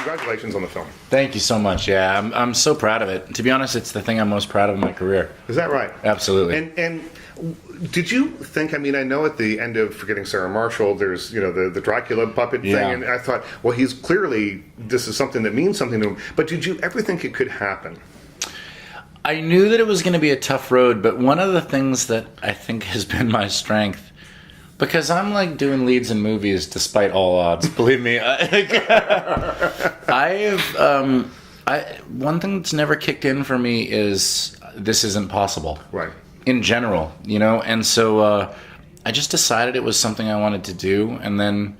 congratulations on the film. Thank you so much. Yeah, I'm so proud of it. To be honest, it's the thing I'm most proud of in my career. Is that right? Absolutely. And did you think? I mean, I know at the end of Forgetting Sarah Marshall, there's the Dracula puppet thing, and I thought, well, he's clearly this is something that means something to him. But did you ever think it could happen? I knew that it was going to be a tough road, but one of the things that I think has been my strength, because I'm like doing leads in movies despite all odds. Believe me, one thing that's never kicked in for me is this isn't possible. Right. In general, and so I just decided it was something I wanted to do, and then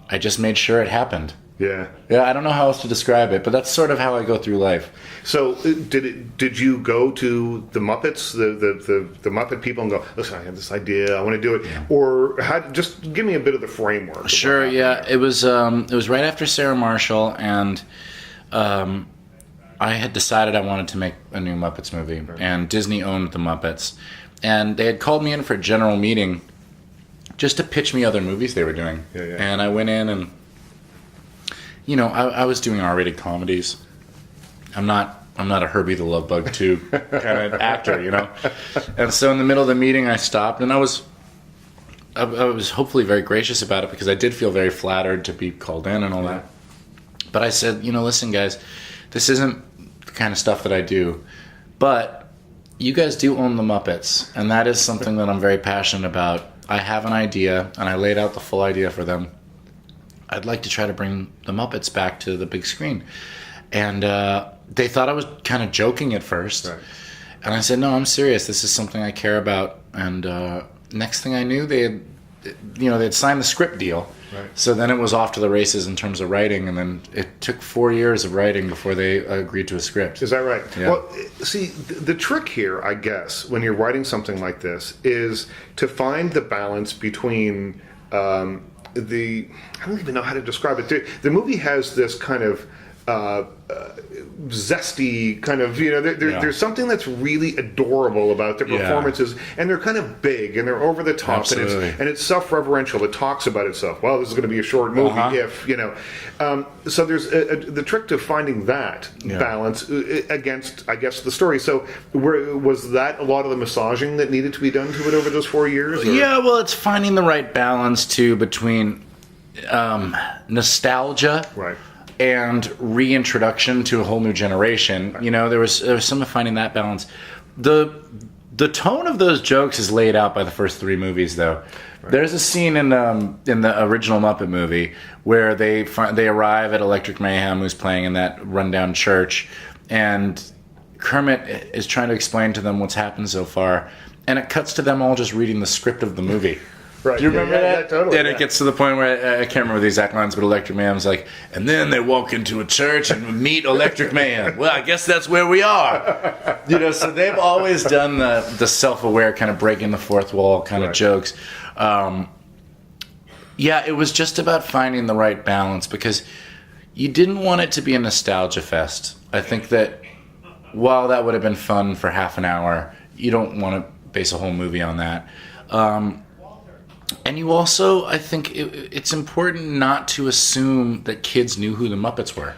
I just made sure it happened. Yeah. Yeah, I don't know how else to describe it, but that's sort of how I go through life. So, did you go to the Muppets, the Muppet people, and go, listen, I have this idea, I want to do it, or just give me a bit of the framework? Sure. Yeah, it was right after Sarah Marshall, and I had decided I wanted to make a new Muppets movie, and Disney owned the Muppets, and they had called me in for a general meeting just to pitch me other movies they were doing. Yeah. And I went in and, I was doing R-rated comedies. I'm not a Herbie the Love Bug 2 kind of actor, And so in the middle of the meeting, I stopped, and I was hopefully very gracious about it because I did feel very flattered to be called in and all that. But I said, listen, guys, this isn't the kind of stuff that I do, but you guys do own the Muppets, and that is something that I'm very passionate about. I have an idea, and I laid out the full idea for them. I'd like to try to bring the Muppets back to the big screen. And they thought I was kind of joking at first. Right. And I said, no, I'm serious. This is something I care about. And next thing I knew, they'd signed the script deal. Right. So then it was off to the races in terms of writing, and then it took 4 years of writing before they agreed to a script. Is that right? Yeah. Well, see, the trick here, I guess, when you're writing something like this, is to find the balance between I don't even know how to describe it. The movie has this kind of zesty kind of, there's something that's really adorable about their performances, and they're kind of big and they're over the top. Absolutely. and it's self-referential. It talks about itself. Well, this is going to be a short movie if so there's the trick to finding that balance against, I guess, the story. So was that a lot of the massaging that needed to be done to it over those 4 years, or? Yeah, well, it's finding the right balance too between nostalgia, right, and reintroduction to a whole new generation. There was some of finding that balance. The tone of those jokes is laid out by the first 3 movies, though. Right. There's a scene in the original Muppet movie where they arrive at Electric Mayhem, who's playing in that rundown church, and Kermit is trying to explain to them what's happened so far, and it cuts to them all just reading the script of the movie. Right. Do you remember that? Yeah, totally. And it gets to the point where I can't remember the exact lines, but Electric Mayhem's like, and then they walk into a church and meet Electric Mayhem. Well, I guess that's where we are. So they've always done the self-aware kind of breaking the fourth wall kind of jokes. It was just about finding the right balance because you didn't want it to be a nostalgia fest. I think that while that would have been fun for half an hour, you don't want to base a whole movie on that. And you also, I think it's important not to assume that kids knew who the Muppets were.